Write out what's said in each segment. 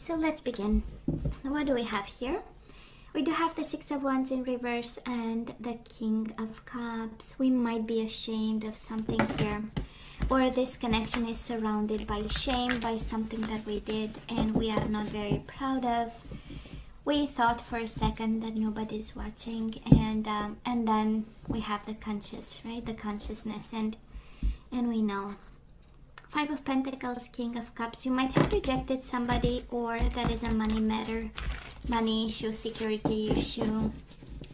So let's begin. What do we have here? We do have the Six of Wands in reverse and the King of Cups. We might be ashamed of something here, or this connection is surrounded by shame, by something that we did and we are not very proud of. We thought for a second that nobody's watching, and then we have the conscious, right? The consciousness, and we know. Five of Pentacles, King of Cups. You might have rejected somebody, or that is a money matter, money issue, security issue,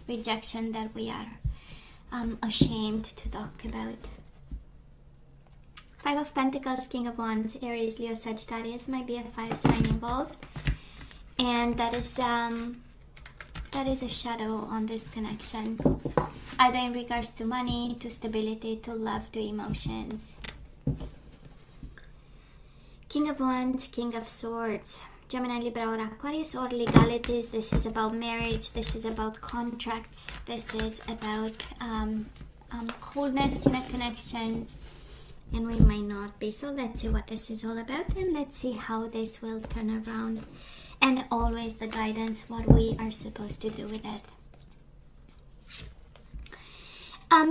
rejection that we are ashamed to talk about. Five of Pentacles, King of Wands, Aries, Leo, Sagittarius. Might be a fire sign involved, and that is a shadow on this connection, either in regards to money, to stability, to love, to emotions. King of Wands, King of Swords, Gemini, Libra, or Aquarius, or legalities. This is about marriage. This is about contracts. This is about coldness in a connection, and we might not be. So let's see what this is all about, and let's see how this will turn around, and always the guidance, what we are supposed to do with it.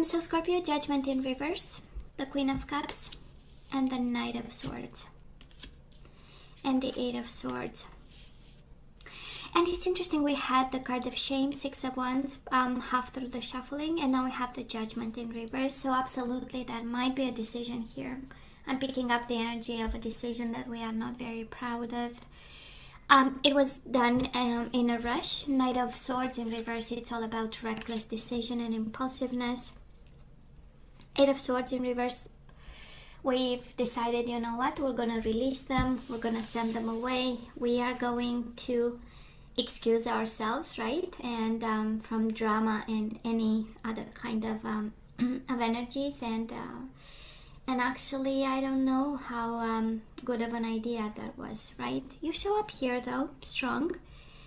So Scorpio, Judgment in reverse, the Queen of Cups, and the Knight of Swords, and the Eight of Swords. And it's interesting, we had the card of shame, Six of Wands, half through the shuffling, and now we have the Judgment in reverse. So absolutely that might be a decision here. I'm picking up the energy of a decision that we are not very proud of. It was done in a rush. Knight of Swords in reverse, it's all about reckless decision and impulsiveness. Eight of Swords in reverse, we've decided, you know what, we're going to release them, we're going to send them away, we are going to excuse ourselves, right? And from drama and any other kind of energies, and actually I don't know how good of an idea that was, right? You show up here though strong,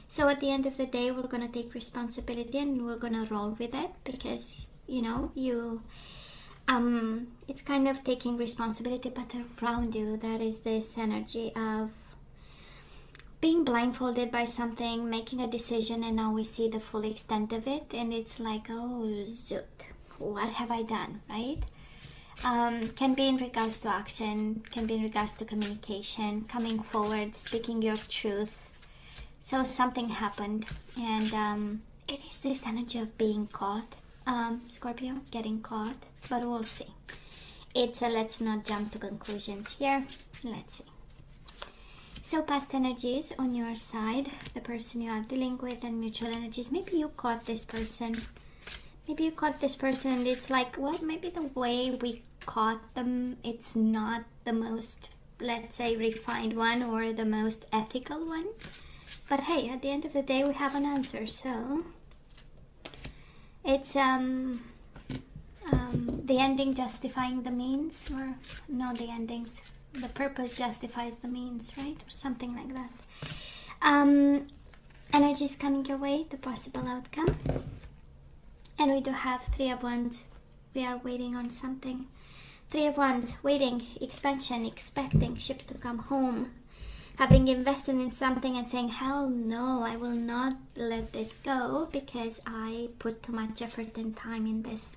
so at the end of the day we're going to take responsibility and we're going to roll with it, because you know it's kind of taking responsibility, but around you there is this energy of being blindfolded by something, making a decision, and now we see the full extent of it, and it's like, oh zoot, what have I done, right? Can be in regards to action, can be in regards to communication, coming forward, speaking your truth. So something happened, and it is this energy of being caught, Scorpio, getting caught, but we'll see. It's a let's not jump to conclusions here. Let's see. So past energies on your side, the person you are dealing with, and mutual energies. Maybe you caught this person. Maybe you caught this person and it's like, well, maybe the way we caught them, it's not the most, let's say, refined one or the most ethical one. But hey, at the end of the day, we have an answer. So it's the ending justifying the means, or no, the endings, the purpose justifies the means, right? Or something like that. Energies coming your way, the possible outcome. And we do have Three of Wands. We are waiting on something. Three of Wands, waiting, expansion, expecting ships to come home. Having invested in something and saying, hell no, I will not let this go because I put too much effort and time in this.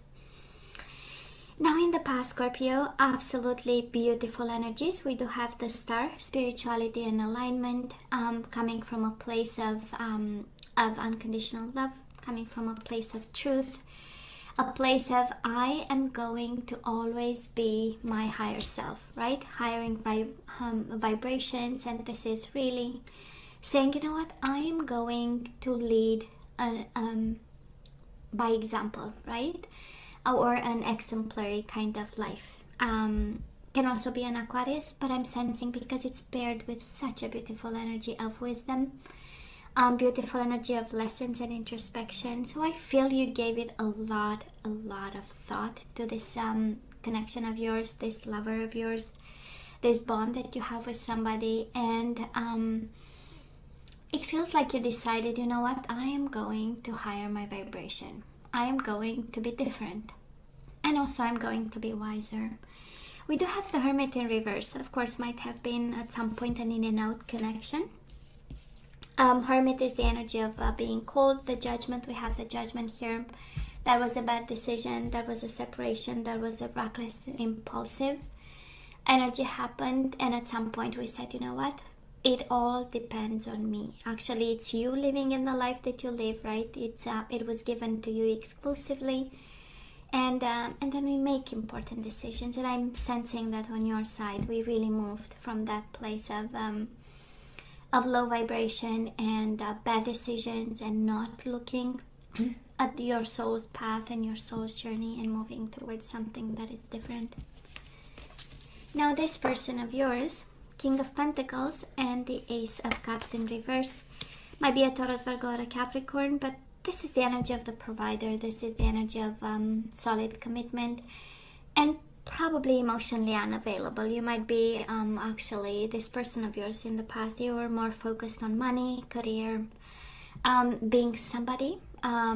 Now in the past, Scorpio, absolutely beautiful energies. We do have the Star, spirituality and alignment, coming from a place of unconditional love, coming from a place of truth, a place of I am going to always be my higher self, right? Hiring vibrations, and this is really saying, you know what, I am going to lead by example, right? Or an exemplary kind of life. Can also be an Aquarius, but I'm sensing, because it's paired with such a beautiful energy of wisdom, beautiful energy of lessons and introspection. So I feel you gave it a lot of thought to this connection of yours, this lover of yours, this bond that you have with somebody, and it feels like you decided, you know what, I am going to higher my vibration. I am going to be different, and also I'm going to be wiser. We do have the Hermit in reverse. Of course, might have been at some point an in and out connection. Hermit is the energy of being cold. The Judgment, we have the Judgment here. That was a bad decision. That was a separation. That was a reckless, impulsive energy happened. And at some point we said, you know what? It all depends on me. Actually, it's you living in the life that you live, right? It was given to you exclusively. And then we make important decisions. And I'm sensing that on your side, we really moved from that place of low vibration and bad decisions, and not looking at your soul's path and your soul's journey, and moving towards something that is different. Now this person of yours, King of Pentacles and the Ace of Cups in reverse, might be a Taurus, Virgo, or a Capricorn, but this is the energy of the provider. This is the energy of solid commitment, and probably emotionally unavailable. You might be actually, this person of yours in the past, you were more focused on money, career, being somebody,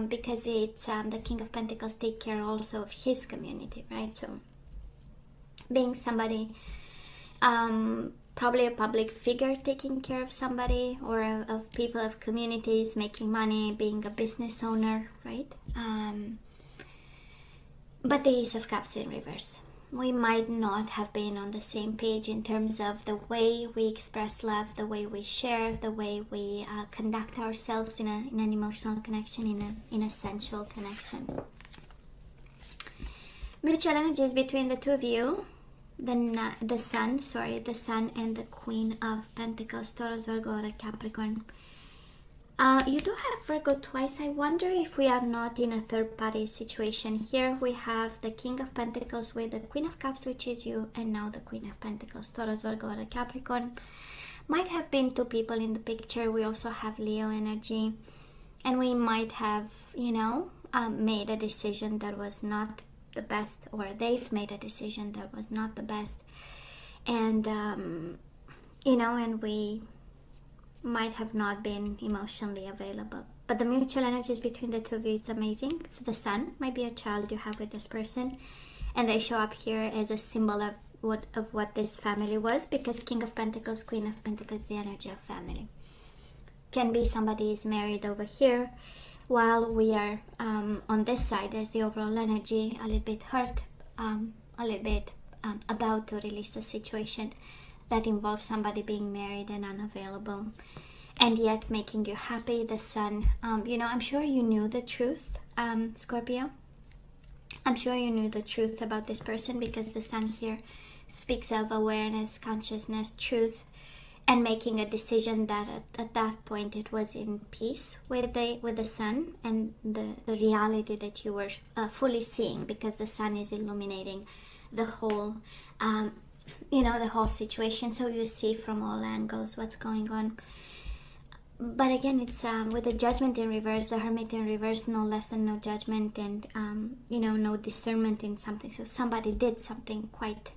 because it's the King of Pentacles take care also of his community, right? So being somebody, probably a public figure taking care of somebody, or of people, of communities, making money, being a business owner, right? But the Ace of Cups in reverse. We might not have been on the same page in terms of the way we express love, the way we share, the way we conduct ourselves in an emotional connection, in a sensual connection. Mutual energies between the two of you. The Sun and the Queen of Pentacles, Taurus, Virgo, or Capricorn. You do have Virgo twice. I wonder if we are not in a third party situation. Here we have the King of Pentacles with the Queen of Cups, which is you, and now the Queen of Pentacles, Taurus, Virgo, or Capricorn. Might have been two people in the picture. We also have Leo energy, and we might have, made a decision that was not the best, or they've made a decision that was not the best, and and we might have not been emotionally available. But the mutual energies between the two of you, it's amazing. It's the Sun, might be a child you have with this person, and they show up here as a symbol of what this family was, because King of Pentacles, Queen of Pentacles, the energy of family. Can be somebody is married over here, while we are on this side as the overall energy, a little bit hurt, a little bit about to release the situation that involves somebody being married and unavailable, and yet making you happy. The Sun, I'm sure you knew the truth, Scorpio. I'm sure you knew the truth about this person, because the Sun here speaks of awareness, consciousness, truth, and making a decision that at that point it was in peace with the Sun and the reality that you were fully seeing, because the Sun is illuminating the whole the whole situation, so you see from all angles what's going on. But again, it's with the Judgment in reverse, the Hermit in reverse, no lesson, no judgment, and no discernment in something. So somebody did something quite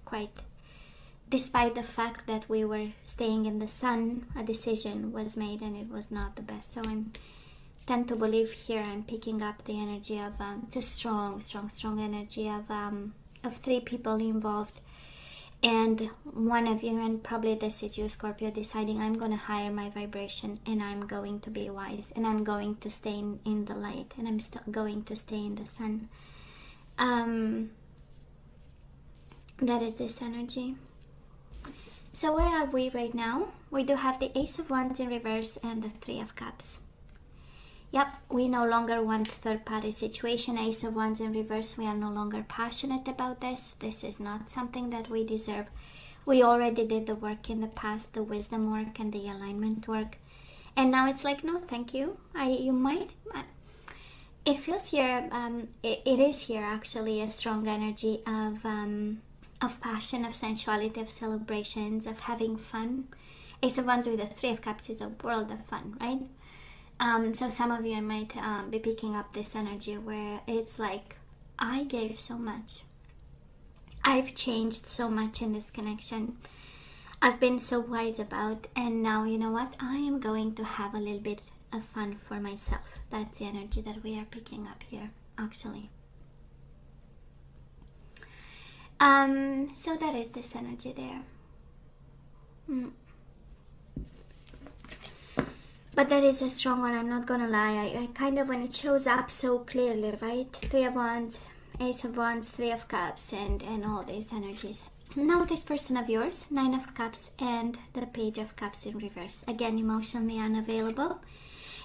despite the fact that we were staying in the Sun, a decision was made and it was not the best. So I tend to believe here I'm picking up the energy of it's a strong energy of three people involved, and one of you, and probably this is you, Scorpio, deciding I'm going to higher my vibration, and I'm going to be wise, and I'm going to stay in the light, and I'm going to stay in the Sun. That is this energy. So where are we right now? We do have the Ace of Wands in reverse and the Three of Cups. Yep, we no longer want third-party situation. Ace of Wands in reverse, we are no longer passionate about this. This is not something that we deserve. We already did the work in the past, the wisdom work and the alignment work. And now it's like, no, thank you. It feels here, it is here actually a strong energy of passion, of sensuality, of celebrations, of having fun. Ace of Wands with the Three of Cups is a world of fun, right? So some of you might be picking up this energy where it's like, I gave so much. I've changed so much in this connection. I've been so wise about, and now you know what? I am going to have a little bit of fun for myself. That's the energy that we are picking up here, actually. So that is this energy there. But that is a strong one, I'm not gonna lie. I kind of, when it shows up so clearly, right? Three of Wands, Ace of Wands, Three of Cups, and all these energies. Now this person of yours, Nine of Cups and the Page of Cups in reverse. Again, emotionally unavailable.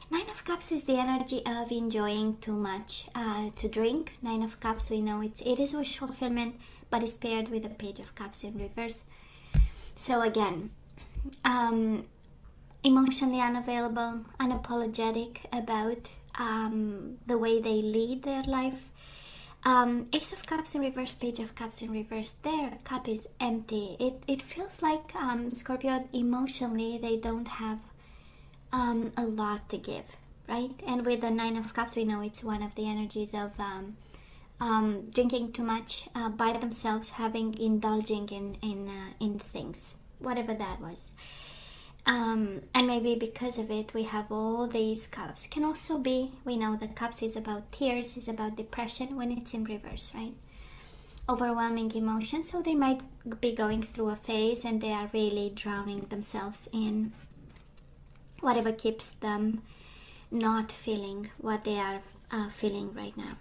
Nine of Cups is the energy of enjoying too much to drink. Nine of Cups, we know it is wish fulfillment, but it's paired with the Page of Cups in reverse. So again, emotionally unavailable, unapologetic about the way they lead their life. Ace of Cups in reverse, Page of Cups in reverse, their cup is empty. It feels like Scorpio, emotionally they don't have a lot to give, right? And with the Nine of Cups, we know it's one of the energies of drinking too much by themselves, indulging in things, whatever that was. And maybe because of it, we have all these cups. Can also be, we know the cups is about tears, is about depression when it's in reverse, right? Overwhelming emotion. So they might be going through a phase and they are really drowning themselves in whatever keeps them not feeling what they are feeling right now.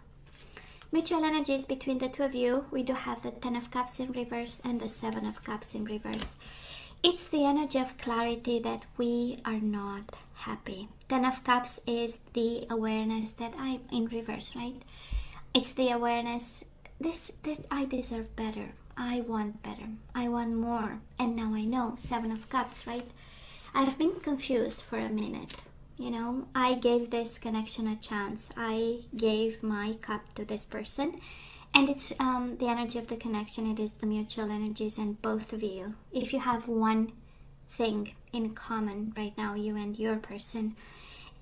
Mutual energies between the two of you. We do have the Ten of Cups in reverse and the Seven of Cups in reverse. It's the energy of clarity that we are not happy. Ten of Cups is the awareness that I'm in reverse, right? It's the awareness that I deserve better. I want better. I want more. And now I know. Seven of Cups, right? I've been confused for a minute. You know, I gave this connection a chance. I gave my cup to this person. And it's the energy of the connection. It is the mutual energies, and both of you, if you have one thing in common right now, you and your person,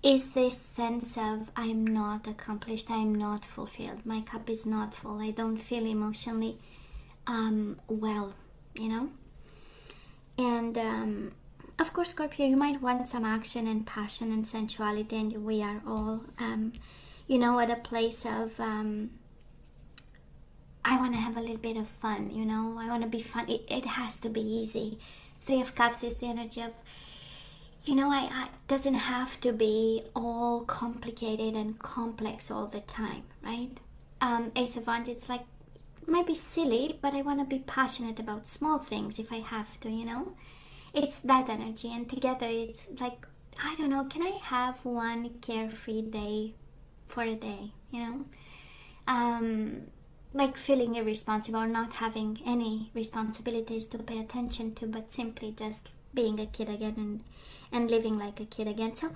is this sense of I'm not accomplished, I'm not fulfilled, my cup is not full, I don't feel emotionally well, you know. And of course, Scorpio, you might want some action and passion and sensuality, and we are all you know, at a place of I want to have a little bit of fun, you know, I want to be fun. It has to be easy. Three of Cups is the energy of, you know, I doesn't have to be all complicated and complex all the time, right? Ace of Wands, it's like, might be silly, but I want to be passionate about small things if I have to, you know? It's that energy, and together it's like, I don't know, can I have one carefree day for a day, you know? Like feeling irresponsible or not having any responsibilities to pay attention to, but simply just being a kid again and living like a kid again. So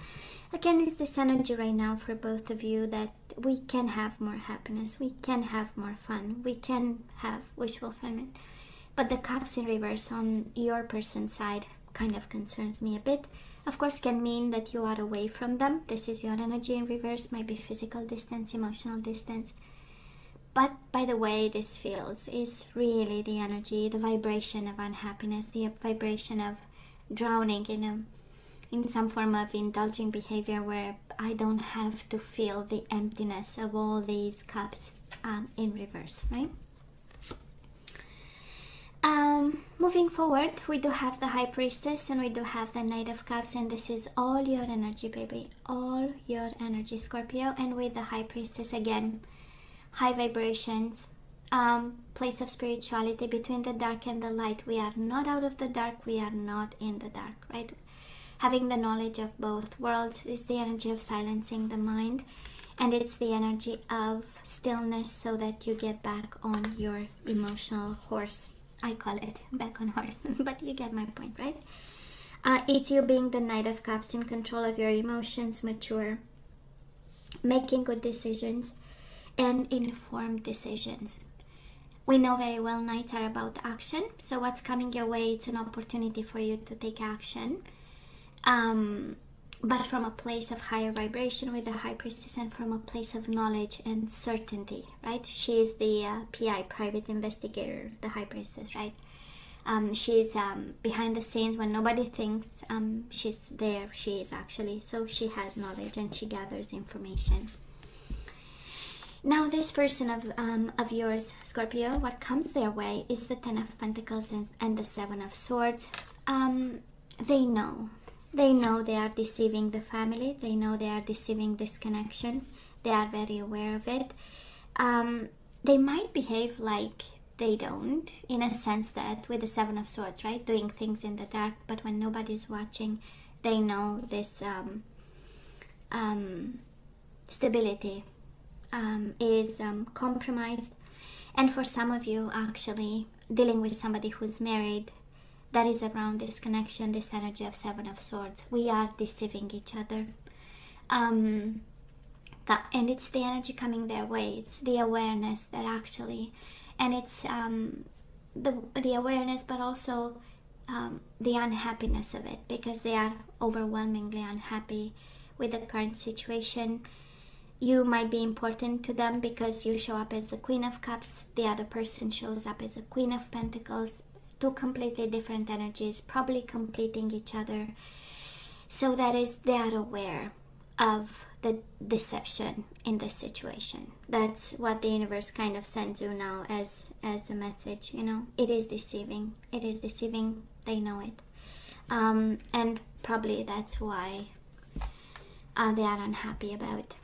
again, it's this energy right now for both of you that we can have more happiness, we can have more fun, we can have wish fulfillment. But the Cups in reverse on your person's side kind of concerns me a bit. Of course, can mean that you are away from them. This is your energy in reverse, might be physical distance, emotional distance. But by the way this feels is really the energy, the vibration of unhappiness, the vibration of drowning in some form of indulging behavior where I don't have to feel the emptiness of all these cups in reverse, right? Moving forward, we do have the High Priestess and we do have the Knight of Cups, and this is all your energy, baby, all your energy, Scorpio. And with the High Priestess, again, high vibrations, place of spirituality, between the dark and the light. We are not out of the dark, we are not in the dark, right? Having the knowledge of both worlds is the energy of silencing the mind, and it's the energy of stillness so that you get back on your emotional horse. I call it back on horse, but you get my point, right? It's you being the Knight of Cups, in control of your emotions, mature, making good decisions and informed decisions. We know very well Knights are about action, so what's coming your way, it's an opportunity for you to take action, but from a place of higher vibration with the High Priestess, and from a place of knowledge and certainty, right? She is the PI, private investigator, the High Priestess, right? She's behind the scenes when nobody thinks. She's there, she is actually. So she has knowledge and she gathers information. Now this person of yours, Scorpio, what comes their way is the Ten of Pentacles and the Seven of Swords. They know. They know they are deceiving the family. They know they are deceiving this connection. They are very aware of it. They might behave like they don't, in a sense that with the Seven of Swords, right? Doing things in the dark, but when nobody's watching, they know this stability is compromised. And for some of you, actually, dealing with somebody who's married, that is around this connection, this energy of Seven of Swords. We are deceiving each other. And it's the energy coming their way. It's the awareness that actually, and it's the awareness, but also the unhappiness of it, because they are overwhelmingly unhappy with the current situation. You might be important to them because you show up as the Queen of Cups. The other person shows up as the Queen of Pentacles. Two completely different energies, probably completing each other. So that is, they are aware of the deception in this situation. That's what the universe kind of sends you now as a message. You know, it is deceiving. It is deceiving. They know it. And probably that's why they are unhappy about it.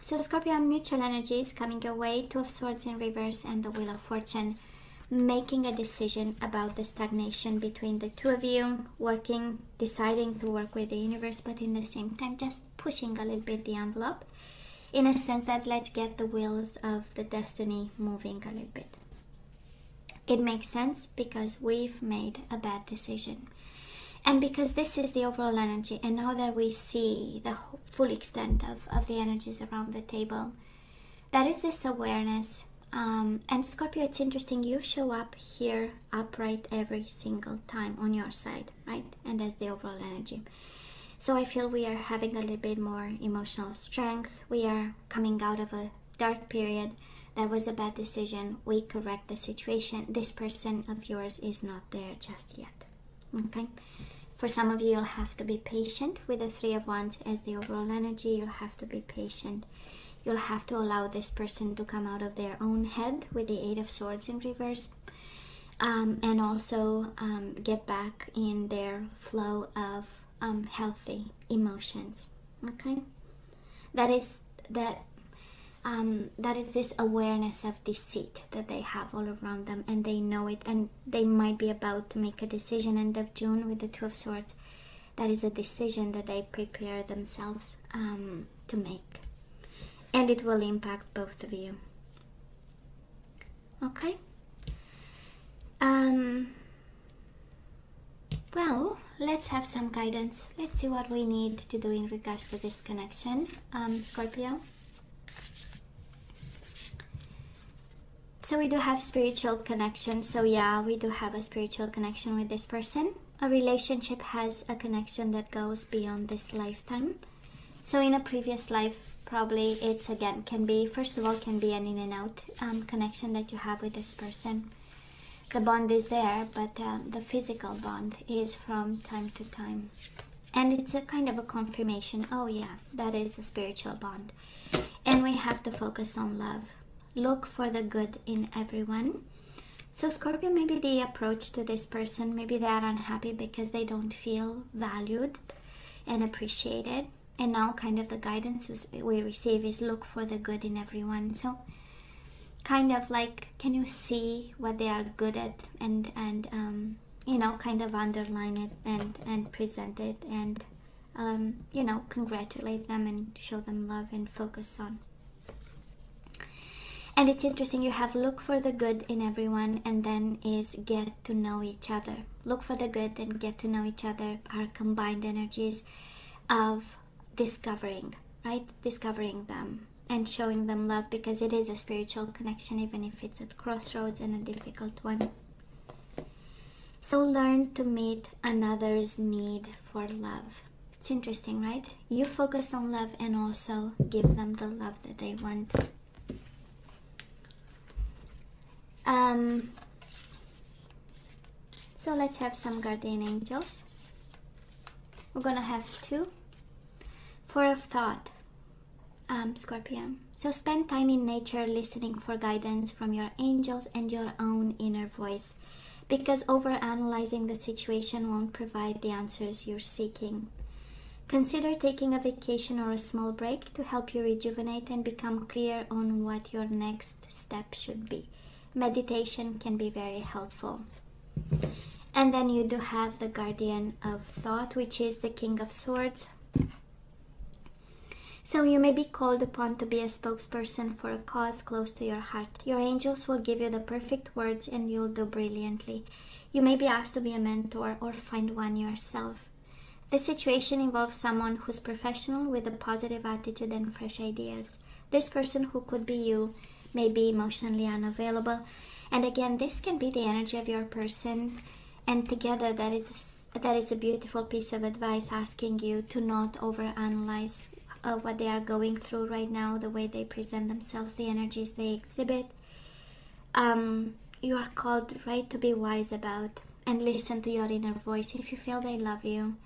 So Scorpio, mutual energy is coming your way. Two of Swords in reverse and the Wheel of Fortune. Making a decision about the stagnation between the two of you, working, deciding to work with the universe, but in the same time just pushing a little bit the envelope, in a sense that let's get the wheels of the destiny moving a little bit. It makes sense because we've made a bad decision, and because this is the overall energy, and now that we see the full extent of the energies around the table, that is this awareness. And Scorpio, it's interesting, you show up here upright every single time on your side, right? And that's the overall energy. So I feel we are having a little bit more emotional strength. We are coming out of a dark period. That was a bad decision. We correct the situation. This person of yours is not there just yet. Okay? For some of you, you'll have to be patient with the Three of Wands as the overall energy. You'll have to be patient. You'll have to allow this person to come out of their own head with the Eight of Swords in reverse, and also get back in their flow of healthy emotions. Okay, that is this awareness of deceit that they have all around them, and they know it, and they might be about to make a decision end of June with the Two of Swords. That is a decision that they prepare themselves to make. And it will impact both of you. Okay? Well, let's have some guidance. Let's see what we need to do in regards to this connection, Scorpio. So we do have spiritual connection. So yeah, we do have a spiritual connection with this person. A relationship has a connection that goes beyond this lifetime. So in a previous life, probably it's again, can be, first of all, can be an in and out connection that you have with this person. The bond is there, but the physical bond is from time to time. And it's a kind of a confirmation, oh yeah, that is a spiritual bond. And we have to focus on love. Look for the good in everyone. So Scorpio, maybe the approach to this person, maybe they are unhappy because they don't feel valued and appreciated. And now kind of the guidance we receive is look for the good in everyone. So kind of like, can you see what they are good at, and you know, kind of underline it and present it, and you know, congratulate them and show them love and focus on. And it's interesting, you have look for the good in everyone, and then is get to know each other. Look for the good and get to know each other are combined energies of discovering, right? Discovering them and showing them love, because it is a spiritual connection, even if it's at crossroads and a difficult one. So learn to meet another's need for love. It's interesting, right? You focus on love and also give them the love that they want. So let's have some guardian angels. We're gonna have two. Four of thought, Scorpio. So spend time in nature listening for guidance from your angels and your own inner voice, because overanalyzing the situation won't provide the answers you're seeking. Consider taking a vacation or a small break to help you rejuvenate and become clear on what your next step should be. Meditation can be very helpful. And then you do have the Guardian of Thought, which is the King of Swords. So you may be called upon to be a spokesperson for a cause close to your heart. Your angels will give you the perfect words and you'll do brilliantly. You may be asked to be a mentor or find one yourself. This situation involves someone who's professional with a positive attitude and fresh ideas. This person, who could be you, may be emotionally unavailable. And again, this can be the energy of your person. And together that is a beautiful piece of advice, asking you to not overanalyze what they are going through right now, the way they present themselves, the energies they exhibit. You are called, right, to be wise about and listen to your inner voice if you feel they love you,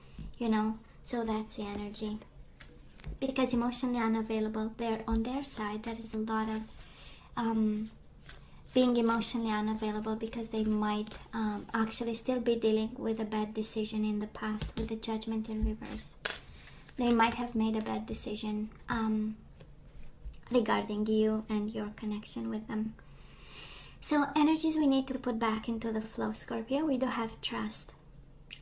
so that's the energy. Because emotionally unavailable, they're on their side. There is a lot of being emotionally unavailable because they might actually still be dealing with a bad decision in the past with the Judgment in reverse. They might have made a bad decision regarding you and your connection with them. So energies we need to put back into the flow, Scorpio. We do have trust.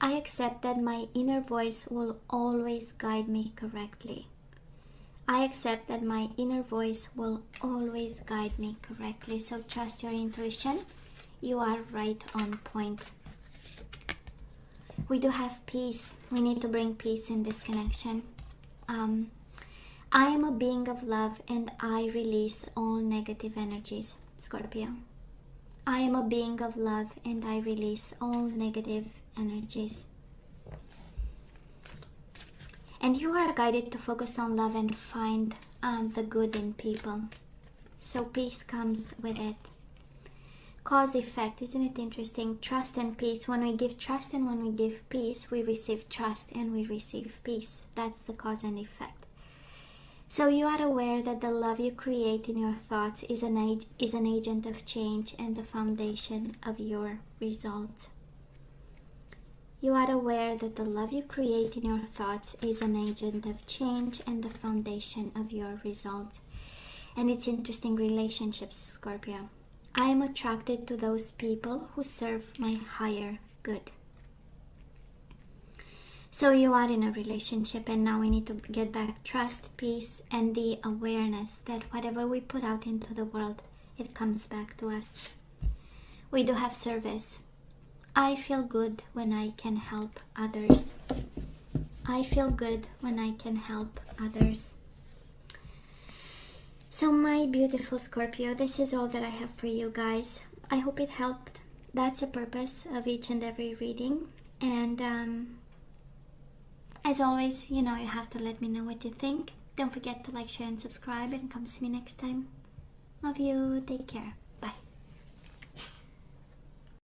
I accept that my inner voice will always guide me correctly. I accept that my inner voice will always guide me correctly. So trust your intuition. You are right on point. We do have peace. We need to bring peace in this connection. I am a being of love and I release all negative energies, Scorpio. I am a being of love and I release all negative energies. And you are guided to focus on love and find the good in people. So peace comes with it. Cause effect, isn't it interesting? Trust and peace. When we give trust and when we give peace, we receive trust and we receive peace. That's the cause and effect. So you are aware that the love you create in your thoughts is an agent of change and the foundation of your results. You are aware that the love you create in your thoughts is an agent of change and the foundation of your results. And it's interesting, relationships, Scorpio. I am attracted to those people who serve my higher good. So you are in a relationship and now we need to get back trust, peace, and the awareness that whatever we put out into the world, it comes back to us. We do have service. I feel good when I can help others. I feel good when I can help others. So my beautiful Scorpio, this is all that I have for you guys. I hope it helped. That's the purpose of each and every reading. And as always, you have to let me know what you think. Don't forget to like, share, and subscribe. And come see me next time. Love you. Take care.